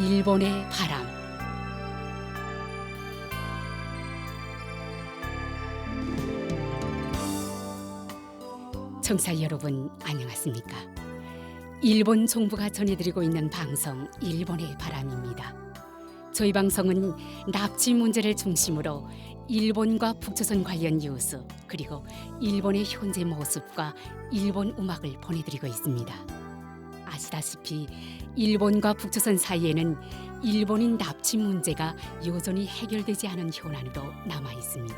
일본의 바람. 청취자 여러분 안녕하십니까? 일본 정부가 전해드리고 있는 방송 일본의 바람입니다. 저희 방송은 납치 문제를 중심으로 일본과 북조선 관련 뉴스 그리고 일본의 현재 모습과 일본 음악을 보내드리고 있습니다. 아시다시피 일본과 북조선 사이에는 일본인 납치 문제가 여전히 해결되지 않은 현안으로 남아 있습니다.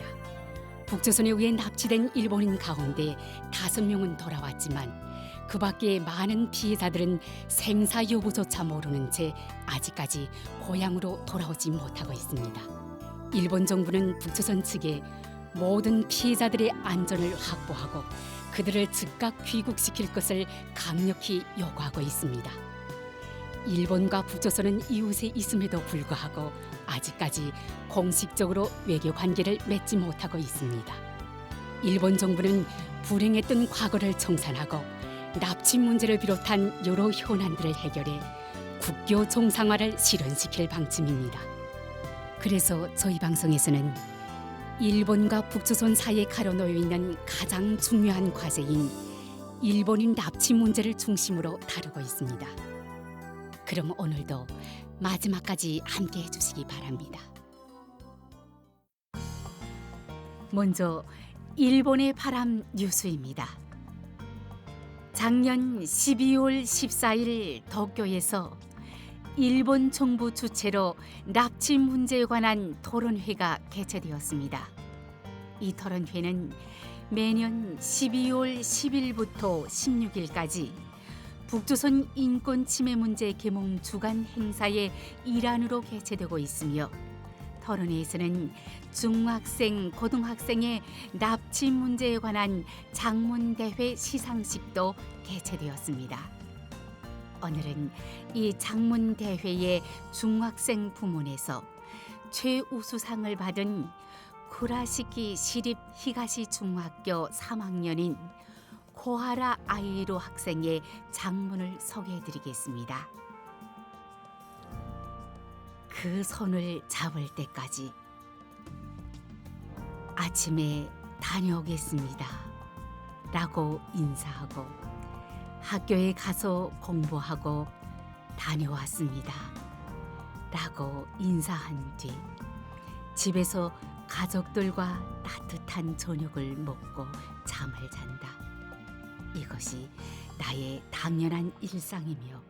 북조선에 의해 납치된 일본인 가운데 5명은 돌아왔지만 그 밖에 많은 피해자들은 생사 여부조차 모르는 채 아직까지 고향으로 돌아오지 못하고 있습니다. 일본 정부는 북조선 측에 모든 피해자들의 안전을 확보하고 그들을 즉각 귀국시킬 것을 강력히 요구하고 있습니다. 일본과 북조선은 이웃에 있음에도 불구하고 아직까지 공식적으로 외교 관계를 맺지 못하고 있습니다. 일본 정부는 불행했던 과거를 청산하고 납치 문제를 비롯한 여러 현안들을 해결해 국교 정상화를 실현시킬 방침입니다. 그래서 저희 방송에서는 일본과 북조선 사이에 가로놓여 있는 가장 중요한 과제인 일본인 납치 문제를 중심으로 다루고 있습니다. 그럼 오늘도 마지막까지 함께 해주시기 바랍니다. 먼저 일본의 바람 뉴스입니다. 작년 12월 14일 도쿄에서 일본 정부 주최로 납치 문제에 관한 토론회가 개최되었습니다. 이 토론회는 매년 12월 10일부터 16일까지 북조선 인권 침해 문제 계몽 주간 행사의 일환으로 개최되고 있으며 토론회에서는 중학생, 고등학생의 납치 문제에 관한 장문대회 시상식도 개최되었습니다. 오늘은 이 장문대회의 중학생 부문에서 최우수상을 받은 쿠라시키 시립 히가시 중학교 3학년인 코하라 아이로 학생의 장문을 소개해드리겠습니다. 그 손을 잡을 때까지 아침에 다녀오겠습니다 라고 인사하고 학교에 가서 공부하고 다녀왔습니다 라고 인사한 뒤 집에서 가족들과 따뜻한 저녁을 먹고 잠을 잔다. 이것이 나의 당연한 일상이며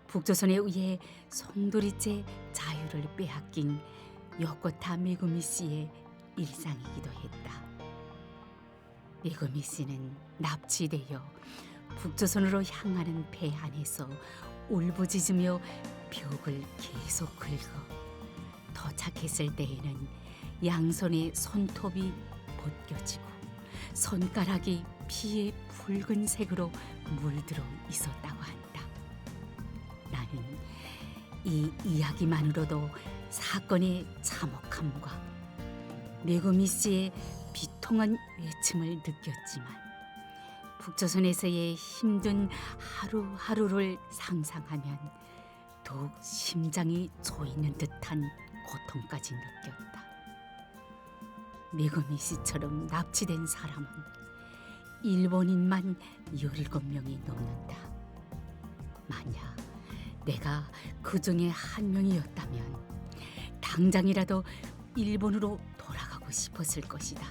북조선에 의해 송도리째 자유를 빼앗긴 요코타 메구미 씨의 일상이기도 했다. 메구미 씨는 납치되어 북조선으로 향하는 배 안에서 울부짖으며 벽을 계속 긁어 도착했을 때에는 양손의 손톱이 벗겨지고 손가락이 피의 붉은색으로 물들어 있었다고 한다. 나는 이 이야기만으로도 사건의 참혹함과 메구미 씨의 비통한 외침을 느꼈지만 북조선에서의 힘든 하루하루를 상상하면 더욱 심장이 조이는 듯한 고통까지 느꼈다. 메구미 씨처럼 납치된 사람은 일본인만 17명이 넘는다. 만약 내가 그 중에 한 명이었다면 당장이라도 일본으로 돌아가고 싶었을 것이다.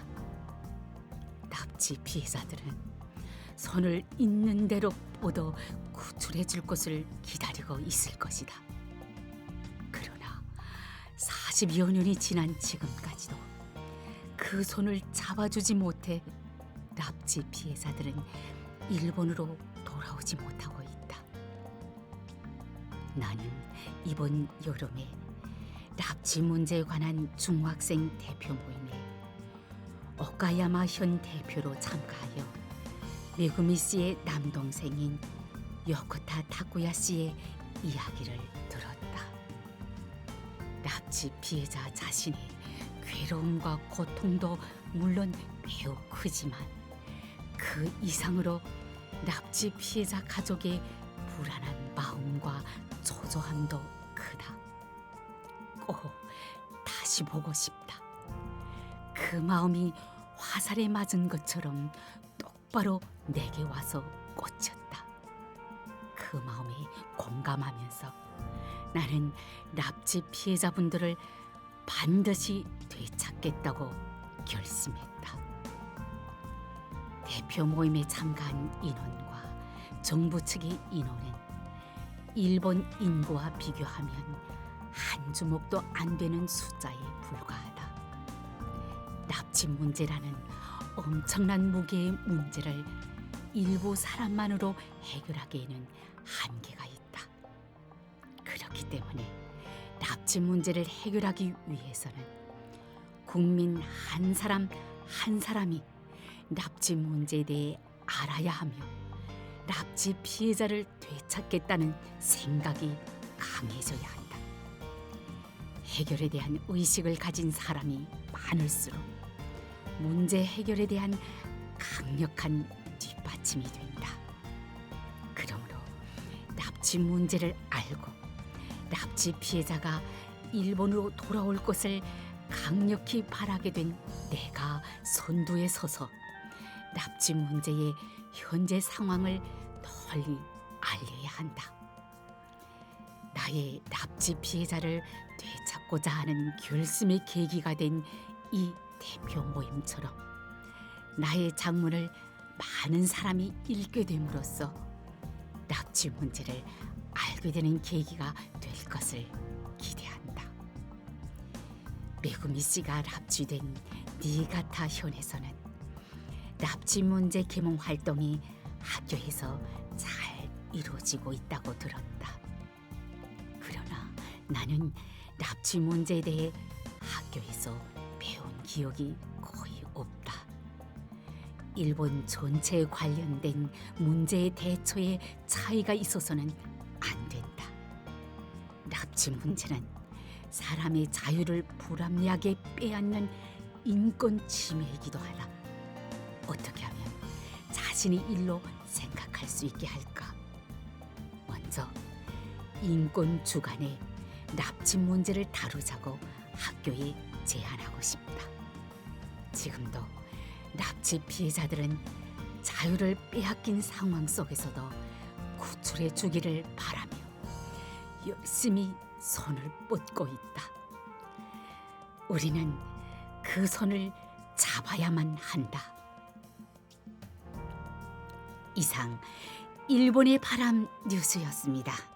납치 피해자들은 손을 있는 대로 뻗어 구출해 줄 것을 기다리고 있을 것이다. 그러나 40여 년이 지난 지금까지도 그 손을 잡아주지 못해 납치 피해자들은 일본으로 돌아오지 못하고 있다. 나는 이번 여름에 납치 문제에 관한 중학생 대표 모임에 오카야마 현 대표로 참가하여 메구미 씨의 남동생인 요코타 타쿠야 씨의 이야기를 들었다. 납치 피해자 자신의 괴로움과 고통도 물론 매우 크지만 그 이상으로 납치 피해자 가족의 불안한 마음과 초조함도 크다. 꼭 다시 보고 싶다. 그 마음이 화살에 맞은 것처럼 똑바로 내게 와서 꽂혔다. 그 마음에 공감하면서 나는 납치 피해자분들을 반드시 되찾겠다고 결심했다. 대표 모임에 참가한 인원과 정부 측의 인원은 일본 인구와 비교하면 한 주먹도 안 되는 숫자에 불과하다. 납치 문제라는 엄청난 무게의 문제를 일부 사람만으로 해결하기에는 한계가 있다. 그렇기 때문에 납치 문제를 해결하기 위해서는 국민 한 사람 한 사람이 납치 문제에 대해 알아야 하며 납치 피해자를 되찾겠다는 생각이 강해져야 한다. 해결에 대한 의식을 가진 사람이 많을수록 문제 해결에 대한 강력한 뒷받침이 된다. 그러므로 납치 문제를 알고 납치 피해자가 일본으로 돌아올 것을 강력히 바라게 된 내가 선두에 서서 납치 문제의 현재 상황을 널리 알려야 한다. 나의 납치 피해자를 되찾고자 하는 결심의 계기가 된 이 대표 모임처럼 나의 장문을 많은 사람이 읽게 됨으로써 납치 문제를 알게 되는 계기가 될 것을 기대한다. 메구미 씨가 납치된 니가타 현에서는 납치 문제 계몽 활동이 학교에서 잘 이루어지고 있다고 들었다. 그러나 나는 납치 문제에 대해 학교에서 배운 기억이 거의 없다. 일본 전체에 관련된 문제의 대처에 차이가 있어서는 안 된다. 납치 문제는 사람의 자유를 불합리하게 빼앗는 인권 침해이기도 하다. 어떻게 하면 자신의 일로 생각할 수 있게 할까? 먼저 인권 주간에 납치 문제를 다루자고 학교에 제안하고 싶다. 지금도 납치 피해자들은 자유를 빼앗긴 상황 속에서도 구출해 주기를 바라며 열심히 손을 뻗고 있다. 우리는 그 손을 잡아야만 한다. 이상 일본의 바람 뉴스였습니다.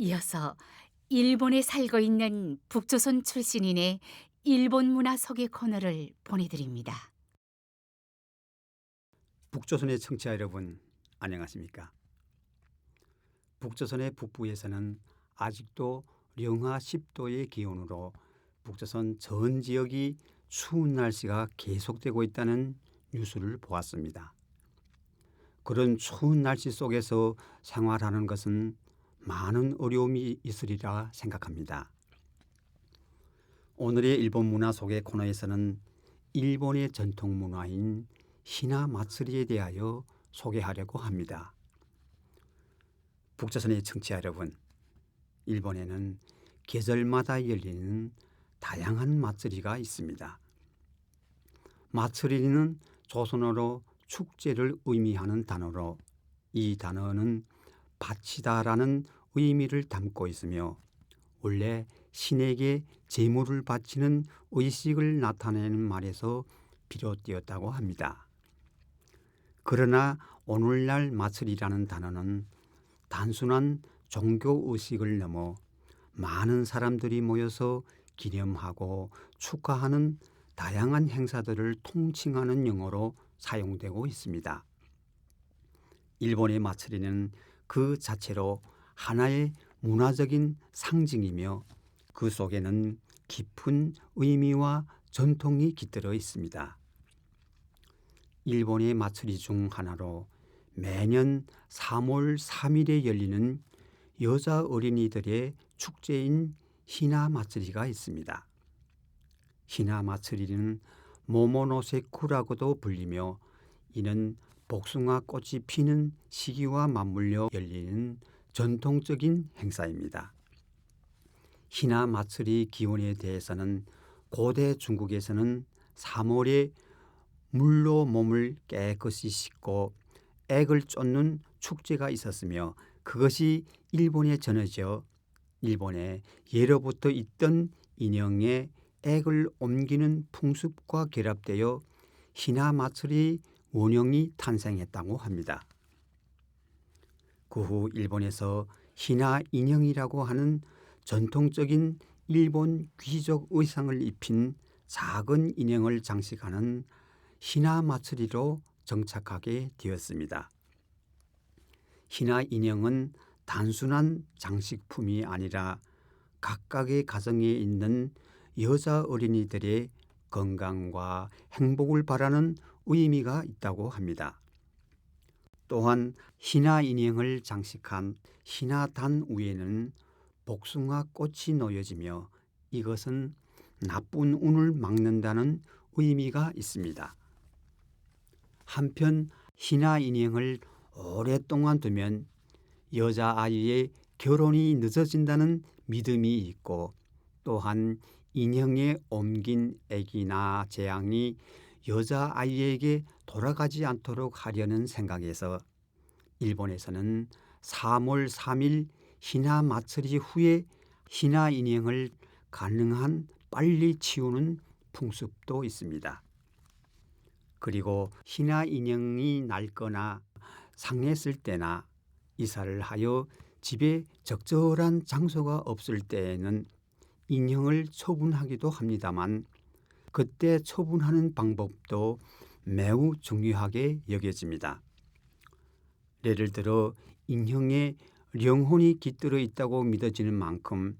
이어서 일본에 살고 있는 북조선 출신인의 일본 문화 소개 코너를 보내드립니다. 북조선의 청취자 여러분, 안녕하십니까? 북조선의 북부에서는 아직도 영하 10도의 기온으로 북조선 전 지역이 추운 날씨가 계속되고 있다는 뉴스를 보았습니다. 그런 추운 날씨 속에서 생활하는 것은 많은 어려움이 있으리라 생각합니다. 오늘의 일본 문화 소개 코너에서는 일본의 전통 문화인 히나 마츠리에 대하여 소개하려고 합니다. 북조선의 청취자 여러분, 일본에는 계절마다 열리는 다양한 마츠리가 있습니다. 마츠리는 조선어로 축제를 의미하는 단어로 이 단어는 바치다라는 의미를 담고 있으며 원래 신에게 제물을 바치는 의식을 나타내는 말에서 비롯되었다고 합니다. 그러나 오늘날 마츠리라는 단어는 단순한 종교 의식을 넘어 많은 사람들이 모여서 기념하고 축하하는 다양한 행사들을 통칭하는 용어로 사용되고 있습니다. 일본의 마츠리는 그 자체로 하나의 문화적인 상징이며 그 속에는 깊은 의미와 전통이 깃들어 있습니다. 일본의 마츠리 중 하나로 매년 3월 3일에 열리는 여자 어린이들의 축제인 히나 마츠리가 있습니다. 히나 마츠리는 모모노세쿠라고도 불리며 이는 복숭아 꽃이 피는 시기와 맞물려 열리는 전통적인 행사입니다. 희나 마츠리 기원에 대해서는 고대 중국에서는 3월에 물로 몸을 깨끗이 씻고 액을 쫓는 축제가 있었으며 그것이 일본에 전해져 일본에 예로부터 있던 인형에 액을 옮기는 풍습과 결합되어 희나 마츠리 원형이 탄생했다고 합니다. 그 후 일본에서 희나 인형이라고 하는 전통적인 일본 귀족 의상을 입힌 작은 인형을 장식하는 희나 마츠리로 정착하게 되었습니다. 희나 인형은 단순한 장식품이 아니라 각각의 가정에 있는 여자 어린이들의 건강과 행복을 바라는 의미가 있다고 합니다. 또한 희나 인형을 장식한 희나단 위에는 복숭아 꽃이 놓여지며 이것은 나쁜 운을 막는다는 의미가 있습니다. 한편 희나 인형을 오랫동안 두면 여자아이의 결혼이 늦어진다는 믿음이 있고 또한 인형에 옮긴 액이나 재앙이 여자아이에게 돌아가지 않도록 하려는 생각에서 일본에서는 3월 3일 희나 마츠리 후에 희나 인형을 가능한 빨리 치우는 풍습도 있습니다. 그리고 희나 인형이 낡거나 상했을 때나 이사를 하여 집에 적절한 장소가 없을 때에는 인형을 처분하기도 합니다만 그때 처분하는 방법도 매우 중요하게 여겨집니다. 예를 들어 인형에 영혼이 깃들어 있다고 믿어지는 만큼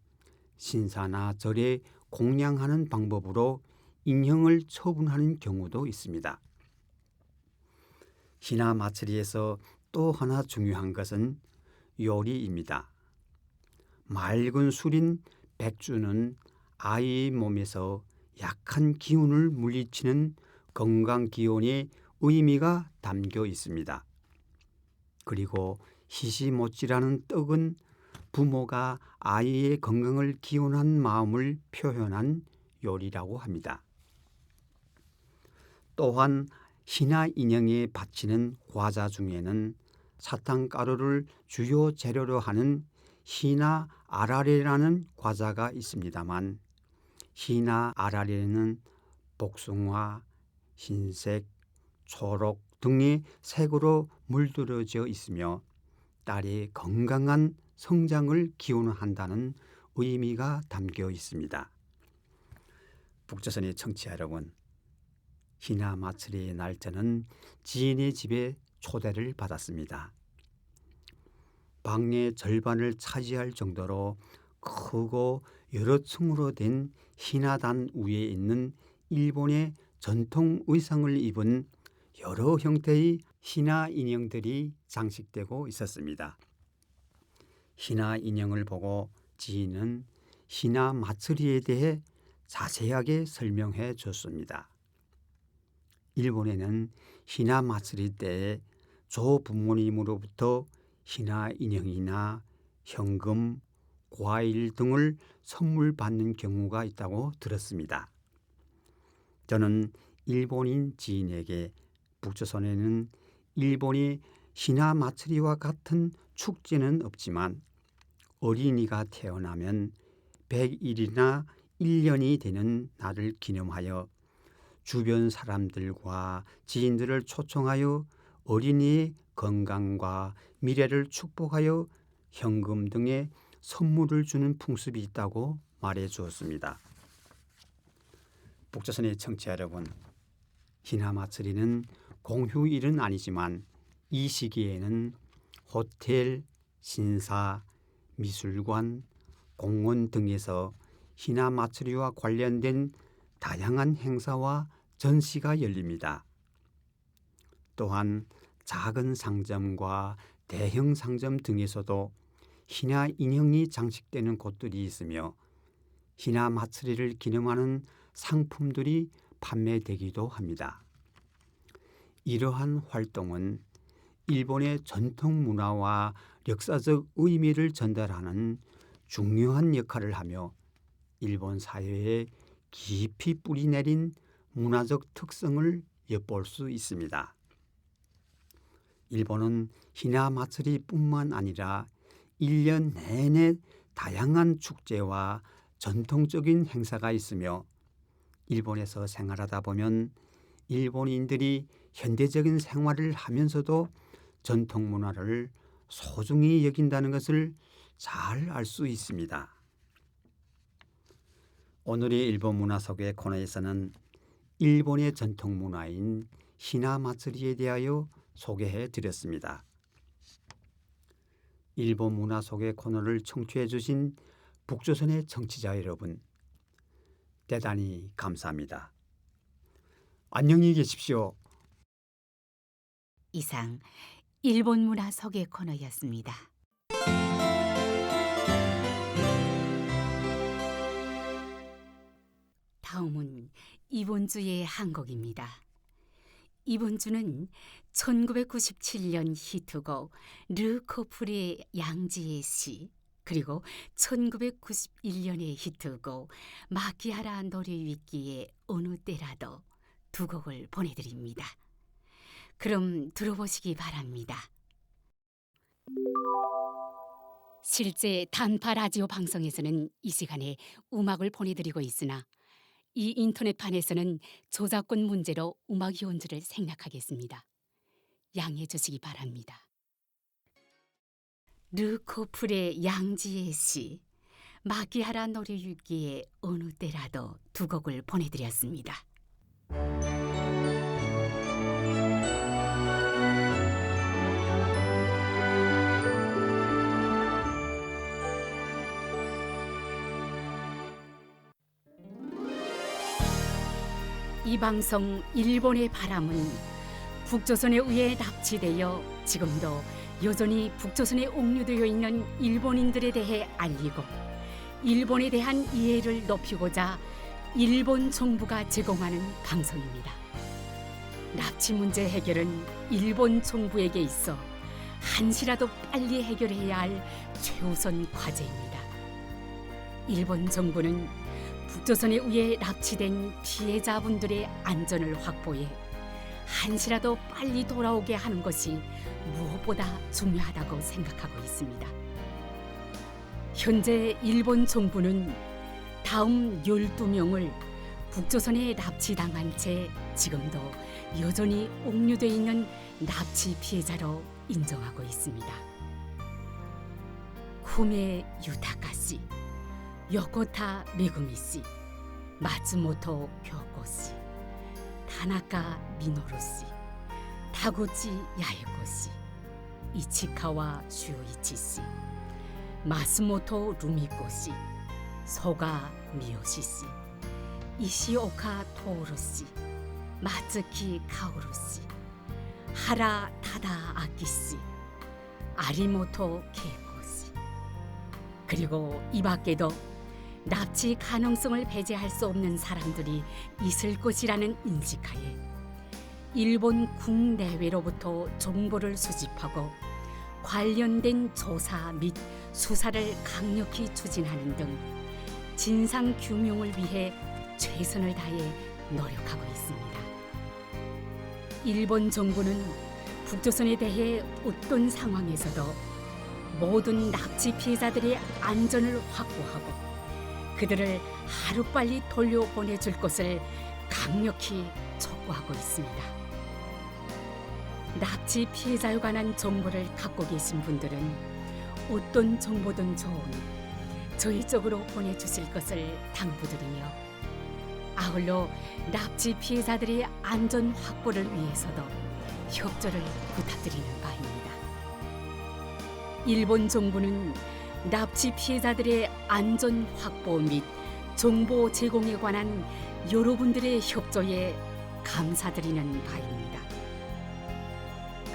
신사나 절에 공양하는 방법으로 인형을 처분하는 경우도 있습니다. 희나 마츠리에서 또 하나 중요한 것은 요리입니다. 맑은 술인 백주는 아이의 몸에서 약한 기운을 물리치는 건강 기원의 의미가 담겨 있습니다. 그리고 희시모찌라는 떡은 부모가 아이의 건강을 기원한 마음을 표현한 요리라고 합니다. 또한 희나 인형에 바치는 과자 중에는 사탕가루를 주요 재료로 하는 희나 아라레라는 과자가 있습니다만 희나 아라레는 복숭아, 흰색, 초록 등의 색으로 물들어져 있으며 딸의 건강한 성장을 기원한다는 의미가 담겨 있습니다. 북조선의 청취자 여러분, 희나 마츠리의 날짜는 지인의 집에 초대를 받았습니다. 방의 절반을 차지할 정도로 크고 여러 층으로 된 희나단 위에 있는 일본의 전통 의상을 입은 여러 형태의 희나 인형들이 장식되고 있었습니다. 희나 인형을 보고 지인은 희나 마츠리에 대해 자세하게 설명해 줬습니다. 일본에는 희나 마츠리 때에 조부모님으로부터 희나 인형이나 현금, 과일 등을 선물 받는 경우가 있다고 들었습니다. 저는 일본인 지인에게 북조선에는 일본의 희나 마츠리와 같은 축제는 없지만 어린이가 태어나면 100일이나 1년이 되는 날을 기념하여 주변 사람들과 지인들을 초청하여 어린이의 건강과 미래를 축복하여 현금 등의 선물을 주는 풍습이 있다고 말해 주었습니다. 북조선의 청취자 여러분, 희나 마츠리는 공휴일은 아니지만 이 시기에는 호텔, 신사, 미술관, 공원 등에서 희나 마츠리와 관련된 다양한 행사와 전시가 열립니다. 또한 작은 상점과 대형 상점 등에서도 희나 인형이 장식되는 곳들이 있으며 희나 마츠리를 기념하는 상품들이 판매되기도 합니다. 이러한 활동은 일본의 전통 문화와 역사적 의미를 전달하는 중요한 역할을 하며 일본 사회에 깊이 뿌리내린 문화적 특성을 엿볼 수 있습니다. 일본은 히나마츠리뿐만 아니라 1년 내내 다양한 축제와 전통적인 행사가 있으며 일본에서 생활하다 보면 일본인들이 현대적인 생활을 하면서도 전통 문화를 소중히 여긴다는 것을 잘 알 수 있습니다. 오늘의 일본 문화 속의 코너에서는 일본의 전통 문화인 히나마츠리에 대하여 소개해 드렸습니다. 일본 문화 속의 코너를 청취해 주신 북조선의 청취자 여러분, 대단히 감사합니다. 안녕히 계십시오. 이상 일본 문화 소개 코너였습니다. 다음은 이번 주의 한 곡입니다. 이번 주는 1997년 히트곡 르코풀의 양지의 시, 그리고 1991년의 히트곡 마키하라 노리위키의 어느 때라도 두 곡을 보내드립니다. 그럼 들어보시기 바랍니다. 실제 단파 라디오 방송에서는 이 시간에 음악을 보내드리고 있으나 이 인터넷판에서는 저작권 문제로 음악 연주를 생략하겠습니다. 양해해 주시기 바랍니다. 르코풀의 양지의 시, 마키하라 노리유기의 어느 때라도 두 곡을 보내드렸습니다. 이 방송 일본의 바람은 북조선에 의해 납치되어 지금도 여전히 북조선에 옥류되어 있는 일본인들에 대해 알리고 일본에 대한 이해를 높이고자 일본 정부가 제공하는 방송입니다. 납치 문제 해결은 일본 정부에게 있어 한시라도 빨리 해결해야 할 최우선 과제입니다. 일본 정부는 북조선에 의해 납치된 피해자분들의 안전을 확보해 한시라도 빨리 돌아오게 하는 것이 무엇보다 중요하다고 생각하고 있습니다. 현재 일본 정부는 다음 12명을 북조선에 납치당한 채 지금도 여전히 옥류돼 있는 납치 피해자로 인정하고 있습니다. 후메 유타카 씨, 요코타 메구미 씨, 마츠모토 교코 씨, 타나카 미노루 씨, 타구치 야에코 씨, 이치카와 슈이치 씨, 마스모토 루미코 씨, 소가 미요시 씨, 이시오카 토오루 씨, 마츠키 카오루 씨, 하라 타다 아키 씨, 아리모토 케이코 씨, 그리고 이 밖에도 납치 가능성을 배제할 수 없는 사람들이 있을 것이라는 인식하에 일본 국내외로부터 정보를 수집하고 관련된 조사 및 수사를 강력히 추진하는 등 진상 규명을 위해 최선을 다해 노력하고 있습니다. 일본 정부는 북조선에 대해 어떤 상황에서도 모든 납치 피해자들의 안전을 확보하고 그들을 하루빨리 돌려보내줄 것을 강력히 촉구하고 있습니다. 납치 피해자에 관한 정보를 갖고 계신 분들은 어떤 정보든 좋으니 저희 쪽으로 보내주실 것을 당부드리며 아울러 납치 피해자들의 안전 확보를 위해서도 협조를 부탁드리는 바입니다. 일본 정부는 납치 피해자들의 안전 확보 및 정보 제공에 관한 여러분들의 협조에 감사드리는 바입니다.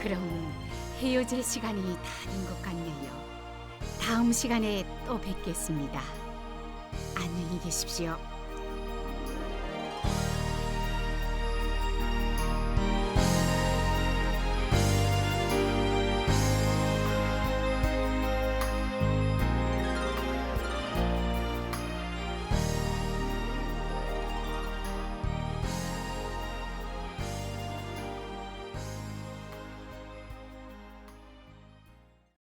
그럼 헤어질 시간이 다 된 것 같네요. 다음 시간에 또 뵙겠습니다. 안녕히 계십시오.